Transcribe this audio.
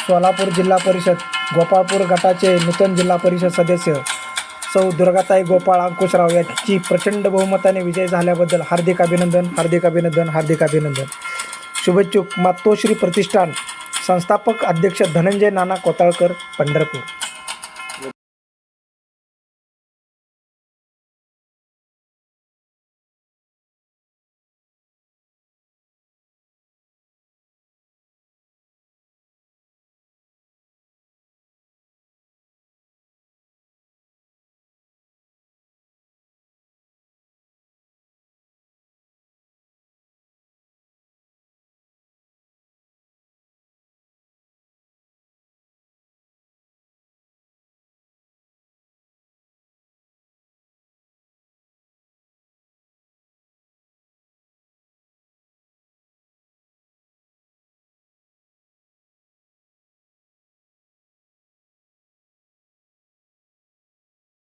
सोलापूर जिल्हा परिषद गोपाळपूर गटाचे नूतन जिल्हा परिषद सदस्य सौ दुर्गाताई गोपाळ अंकुशराव यांची प्रचंड बहुमताने विजय झाल्याबद्दल हार्दिक अभिनंदन, हार्दिक अभिनंदन, हार्दिक अभिनंदन. शुभेच्छुक मातोश्री प्रतिष्ठान संस्थापक अध्यक्ष धनंजय नाना कोताळकर, पंढरपूर.